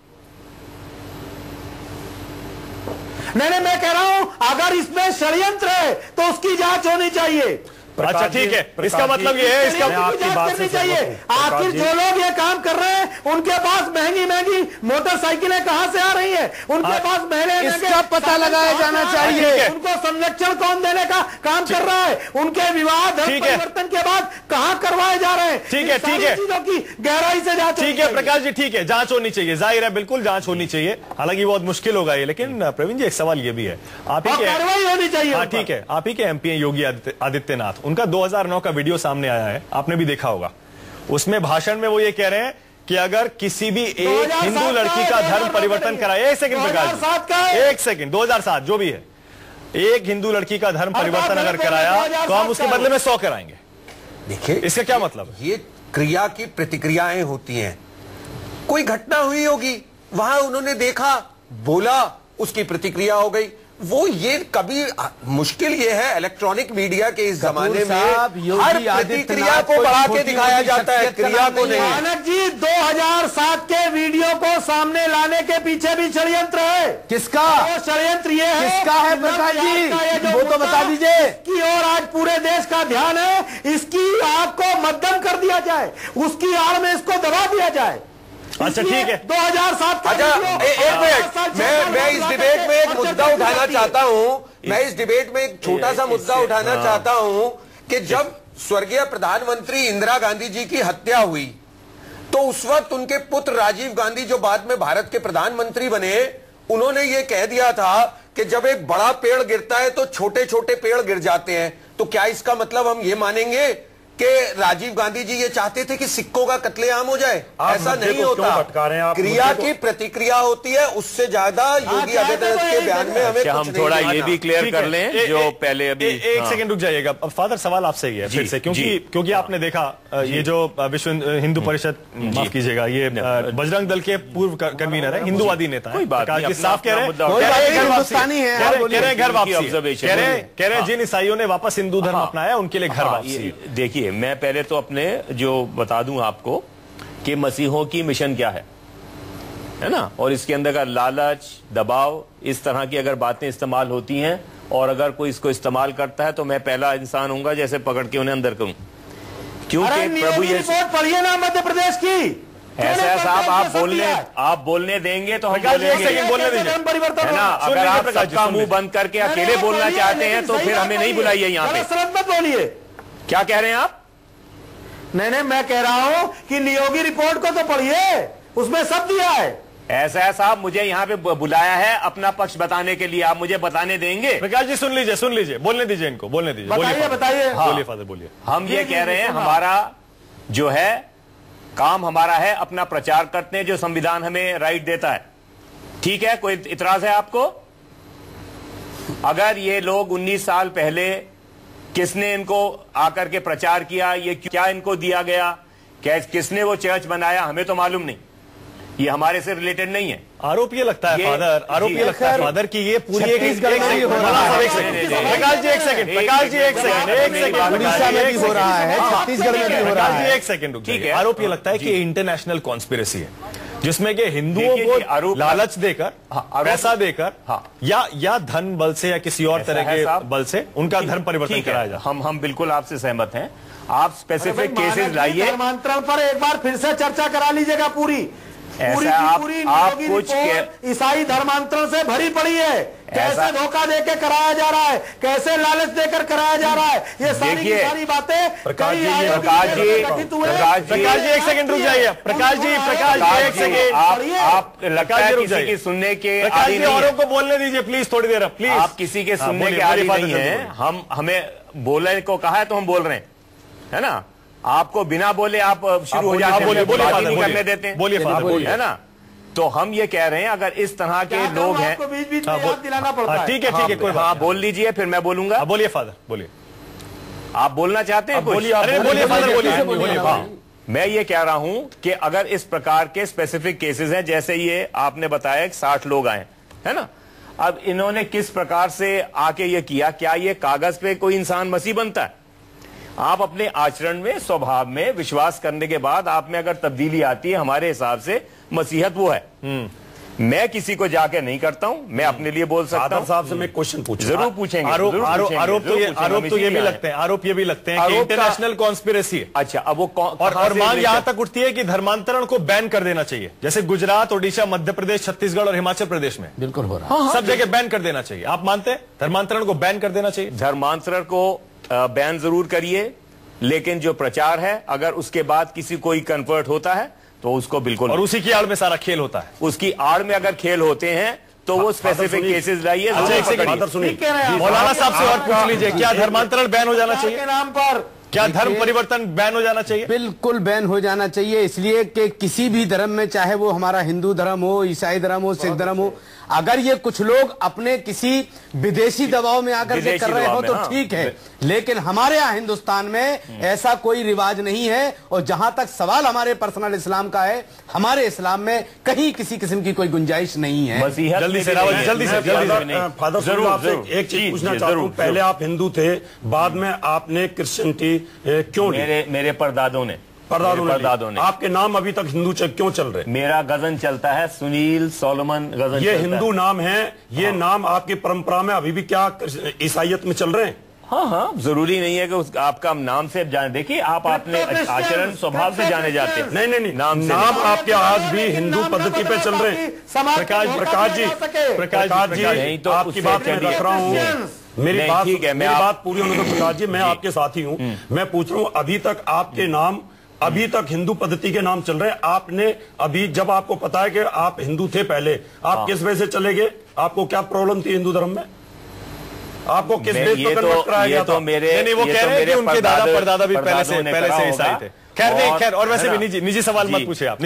नहीं, मैं कह रहा हूं अगर इसमें षड्यंत्र है तो उसकी जांच होनी चाहिए। अच्छा ठीक है, इसका मतलब ये है, इसका आपकी बात करनी चाहिए। आखिर जो लोग ये काम कर रहे हैं उनके पास महंगी महंगी मोटरसाइकिलें कहां से आ रही हैं, उनके पास महंगे इसका पता लगाया जाना चाहिए। उनको संरक्षण कौन देने का काम कर रहा है, उनके विवाह धर्म परिवर्तन के बाद कहां करवाए जा रहे हैं। ठीक है, ठीक है, चीजों की गहराई से जांच। ठीक है प्रकाश जी, ठीक है, जांच होनी चाहिए, जाहिर है, बिल्कुल जांच होनी चाहिए। हालांकि बहुत मुश्किल होगा ये, लेकिन प्रवीण जी एक सवाल ये भी है, आप ही कार्रवाई होनी चाहिए। हाँ ठीक है, आप ही के एमपी योगी आदित्यनाथ, उनका 2009 का वीडियो सामने आया है, आपने भी देखा होगा। उसमें भाषण में वो ये कह रहे हैं कि अगर किसी भी एक हिंदू लड़की का धर्म परिवर्तन कराए, एक सेकंड प्रकाश, एक सेकंड, 2007 जो भी है, एक हिंदू लड़की का धर्म परिवर्तन अगर कराया तो हम उसके बदले में 100 कराएंगे। देखिए इसका क्या मतलब है? ये क्रिया की प्रतिक्रियाएं होती हैं। कोई घटना हुई होगी, वहां उन्होंने देखा, बोला, उसकी प्रतिक्रिया हो गई। वो ये कभी मुश्किल ये है इलेक्ट्रॉनिक मीडिया के इस जमाने में हर प्रतिक्रिया को बढ़ा के दिखाया जाता है, क्रिया को नहीं। मानक जी 2007 के वीडियो को सामने लाने के पीछे भी षड्यंत्र है। किसका? वो षड्यंत्र ये है, किसका है प्रकाश जी, वो तो बता दीजिए। कि और आज पूरे देश का ध्यान है, इसकी आग को मध्यम कर दिया जाए, उसकी आड़ में इसको दबा दिया जाए। अच्छा ठीक है 2007 अच्छा एक मिनट, मैं इस डिबेट में एक मुद्दा उठाना चाहता हूं, मैं इस डिबेट में एक छोटा सा मुद्दा उठाना चाहता हूं कि जब स्वर्गीय प्रधानमंत्री इंदिरा गांधी जी की हत्या हुई तो उस वक्त उनके पुत्र राजीव गांधी जो बाद में भारत के प्रधानमंत्री बने, उन्होंने ये कह दिया था कि जब एक बड़ा पेड़ गिरता है तो छोटे छोटे पेड़ गिर जाते हैं। तो क्या इसका मतलब हम ये मानेंगे कि राजीव गांधी जी ये चाहते थे कि सिक्कों का कत्लेआम हो जाए? ऐसा नहीं होता, क्रिया की प्रतिक्रिया होती है, उससे ज्यादा योगी आदित्यनाथ के बयान में हमें हम थोड़ा ये भी क्लियर कर लें जो पहले अभी एक सेकंड रुक जाइएगा। अब फादर सवाल आपसे ही है फिर से, क्योंकि आपने देखा ये जो विश्व हिंदू परिषद, माफ कीजिएगा, ये बजरंग दल के पूर्व कन्वीनर है, हिंदुवादी नेता है, साफ कह रहे हैं घर वापसी, कह रहे जिन ईसाइयों ने वापस हिंदू धर्म अपनाया उनके लिए घर वापसी। देखिए मैं पहले तो अपने जो बता दूं आपको कि मसीहों की मिशन क्या है ना, और इसके अंदर अगर लालच, दबाव, इस तरह की अगर बातें इस्तेमाल होती हैं और अगर कोई इसको इस्तेमाल करता है तो मैं पहला इंसान हूंगा जैसे पकड़ के उन्हें अंदर करूं, क्योंकि प्रभु ये पढ़िए ना मध्य प्रदेश की। ऐसा साहब आप बोलने देंगे तो हम बोलेंगे है ना। अगर आप सबका मुंह बंद करके अकेले बोलना चाहते हैं तो फिर हमें नहीं बुलाइए यहाँ पे। बोलिए क्या कह रहे हैं आप? नहीं, मैं कह रहा हूं कि नियोगी रिपोर्ट को तो पढ़िए, उसमें सब दिया है। ऐसा है साहब, मुझे यहाँ पे बुलाया है अपना पक्ष बताने के लिए, आप मुझे बताने देंगे? प्रकाश जी सुन लीजिए, बोलने दीजिए इनको, बोलने दीजिए। बताइए बोलिए फादर, बोलिए। हम ये कह रहे हैं हमारा जो है काम हमारा है, अपना प्रचार करते हैं जो संविधान हमें राइट देता है। ठीक है, कोई इतराज है आपको? अगर ये लोग 19 साल पहले किसने इनको आकर के प्रचार किया, ये क्या इनको दिया गया, क्या किसने वो चर्च बनाया, हमें तो मालूम नहीं, ये हमारे से रिलेटेड नहीं है। आरोप ये लगता है फादर, आरोप ये लगता है फादर कि ये पूरी एक सेकंड प्रकाश जी एक सेकंड उड़ीसा में भी हो रहा है, छत्तीसगढ़ में भी हो रहा है। एक सेकंड, ठीक है। आरोप ये लगता है कि इंटरनेशनल कॉन्स्पिरेसी है जिसमें कि हिंदुओं को लालच देकर, पैसा देकर या धन बल से या किसी और तरह के बल से उनका धर्म परिवर्तन कराया जाए। हम बिल्कुल आपसे सहमत हैं। आप स्पेसिफिक केसेस लाइए, धर्मांतरण पर एक बार फिर से चर्चा करा लीजिएगा। पूरी आप कुछ ईसाई धर्मांतरण से भरी पड़ी है, कैसे धोखा देके कराया जा रहा है, कैसे लालच देकर कराया जा रहा है, ये सारी बातें। प्रकाश जी एक सेकंड रुक जाइए। प्रकाश जी एक सेकंड, आप लगता है किसी की सुनने के आदी नहीं, औरों को बोलने दीजिए प्लीज, थोड़ी देर प्लीज। आप किसी के सुनने के आदी नहीं है। हमें बोलने को कहा है तो हम बोल रहे हैं, है ना। आपको बिना बोले आप शुरू हो जाते हैं, नहीं करने देते हैं, बोलिए है ना। तो हम ये कह रहे हैं अगर इस तरह के लोग हैं, दिलाना पड़ता है। ठीक है, कोई बात, बोल लीजिए फिर मैं बोलूंगा। बोलिए फादर, बोलिए। आप बोलना चाहते हैं? बोलिए फादर, बोलिए। मैं ये कह रहा हूं कि अगर इस प्रकार के स्पेसिफिक केसेस हैं, जैसे ये आपने बताया 60 लोग आए, है ना। अब इन्होंने किस प्रकार से आके ये किया, क्या ये कागज पे कोई इंसान मसीह बनता है? आप अपने आचरण में, स्वभाव में विश्वास करने के बाद आप में अगर तब्दीली आती है, हमारे हिसाब से मसीहत वो है। मैं किसी को जाके नहीं करता हूं, मैं अपने लिए बोल सकता हूं। साहब से मैं क्वेश्चन पूछ, जरूर पूछेंगे। आरोप तो ये भी लगते हैं कि इंटरनेशनल कॉन्स्पिरेसी है। अच्छा, अब वो और मांग यहां तक उठती है कि धर्मांतरण को बैन कर देना चाहिए, जैसे गुजरात, ओडिशा, मध्य प्रदेश, छत्तीसगढ़ और हिमाचल प्रदेश में बिल्कुल हो रहा है। सब जगह बैन कर देना चाहिए। आप मानते हैं धर्मांतरण को बैन कर देना चाहिए? धर्मांतरण को बैन जरूर करिए, लेकिन जो प्रचार है अगर उसके बाद किसी कोई कन्वर्ट होता है तो उसको बिल्कुल, और उसी की आड़ में सारा खेल होता है, उसकी आड़ में अगर खेल होते हैं तो वो स्पेसिफिक केसेस लाइए। मौलाना साहब से और पूछ लीजिए, क्या धर्मांतरण बैन हो जाना चाहिए? नाम पर क्या धर्म परिवर्तन बैन हो जाना चाहिए? बिल्कुल बैन हो जाना चाहिए, इसलिए कि किसी भी धर्म में, चाहे वो हमारा हिंदू धर्म हो, ईसाई धर्म हो, सिख धर्म हो, अगर ये कुछ लोग अपने किसी विदेशी दबाव में आकर के कर रहे हो तो ठीक है, लेकिन हमारे यहाँ हिंदुस्तान में ऐसा कोई रिवाज नहीं है। और जहां तक सवाल हमारे पर्सनल इस्लाम का है, हमारे इस्लाम में कहीं किसी किस्म की कोई गुंजाइश नहीं है। जल्दी से फादर साहब एक चीज पूछना चाहता हूँ, पहले आप हिंदू थे, बाद में आपने क्रिश्चियनिटी क्यों? मेरे परदादों ने आपके नाम अभी तक हिंदू क्यों चल रहे? मेरा गजन चलता है, सुनील सोलोमन गजन। ये हिंदू नाम है, ये नाम आपकी परंपरा में अभी भी क्या ईसाइयत में चल रहे हैं? हाँ हाँ, जरूरी नहीं है कि आपका नाम से जाने। देखिए आप अपने आचरण स्वभाव से जाने जाते हैं। नहीं, नाम आपके आज भी हिंदू पद्धति पे चल रहे हैं। प्रकाश जी नहीं तो आपकी बात मैं रख रहा हूँ, मेरी बात ठीक है, मेरी बात पूरी होने दो। प्रकाश जी मैं आपके साथी हूँ, मैं पूछ रहा हूँ अभी तक आपके नाम अभी तक हिंदू पद्धति के नाम चल रहे हैं। आपने अभी जब आपको पता है कि आप हिंदू थे पहले, आप किस वजह से चले गए? आपको क्या प्रॉब्लम थी हिंदू धर्म में? आपको किस बेस पर कन्वर्ट कराया गया था? नहीं, वो कह रहे हैं कि उनके दादा परदादा भी पहले से ईसाई थे। खैर और वैसे भी निजी सवाल मत पूछे आप।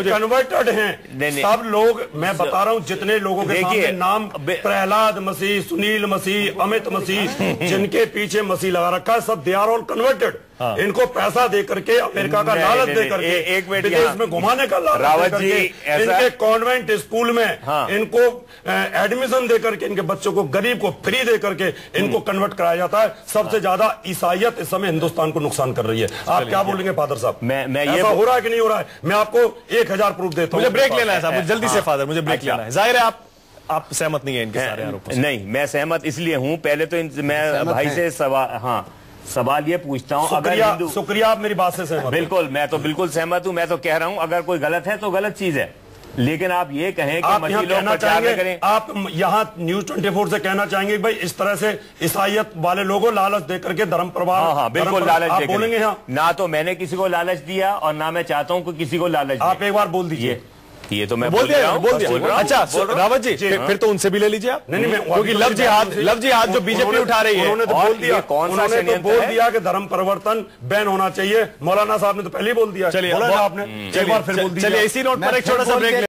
कन्वर्टेड हैं सब लोग। मैं बता रहा हूं जितने लोगों के सामने नाम प्रहलाद मसीह, सुनील मसीह, अमित मसीह, जिनके पीछे मसीह लगा रखा है, सब दे आर ऑल कन्वर्टेड। इनको पैसा दे करके, अमेरिका का लालच दे करके, विदेश में घुमाने का लालच दे करके, इनके कॉन्वेंट स्कूल में इनको एडमिशन दे करके, इनके बच्चों को, गरीब को फ्री दे करके इनको कन्वर्ट कराया जाता है। सबसे ज्यादा ईसाइयत इस समय हिंदुस्तान को नुकसान कर रही है। आप क्या बोलेंगे फादर साहब? मैं ऐसा हो रहा है कि नहीं हो रहा है? मैं आपको 1000 प्रूफ देता हूं। मुझे ब्रेक लेना है साहब, मुझे जल्दी से फादर, मुझे ब्रेक लेना है। जाहिर है आप सहमत नहीं है इनके सारे आरोपों से? नहीं, मैं सहमत इसलिए हूं, पहले तो मैं भाई से सवाल ये पूछता हूं, अगर शुक्रिया आप मेरी बात से सहमत? बिल्कुल, मैं तो बिल्कुल सहमत हूं। मैं तो कह रहा हूं अगर कोई गलत है तो गलत चीज है, लेकिन आप ये कहें कि मसीह लोग प्रचार करें। आप यहाँ न्यूज 24 से कहना चाहेंगे भाई इस तरह से ईसाइयत वाले लोगों लालच दे करके धर्म प्रभाव? हाँ, बिल्कुल लालच आप बोलेंगे? हाँ, ना तो मैंने किसी को लालच दिया और ना मैं चाहता हूं कि किसी को लालच। आप एक बार बोल दीजिए। ये तो मैं बोल दिया। अच्छा रावत जी, फिर तो उनसे भी ले लीजिए आप। नहीं, क्योंकि लव जिहाद जो बीजेपी उठा रही है, उन्होंने तो बोल दिया, उन्होंने तो बोल दिया कि धर्म परिवर्तन बैन होना चाहिए। मौलाना साहब ने तो पहले ही बोल दिया। चलिए आपने एक बार फिर बोल दिया। चलिए इसी नोट पर एक छोटा सा ब्रेक।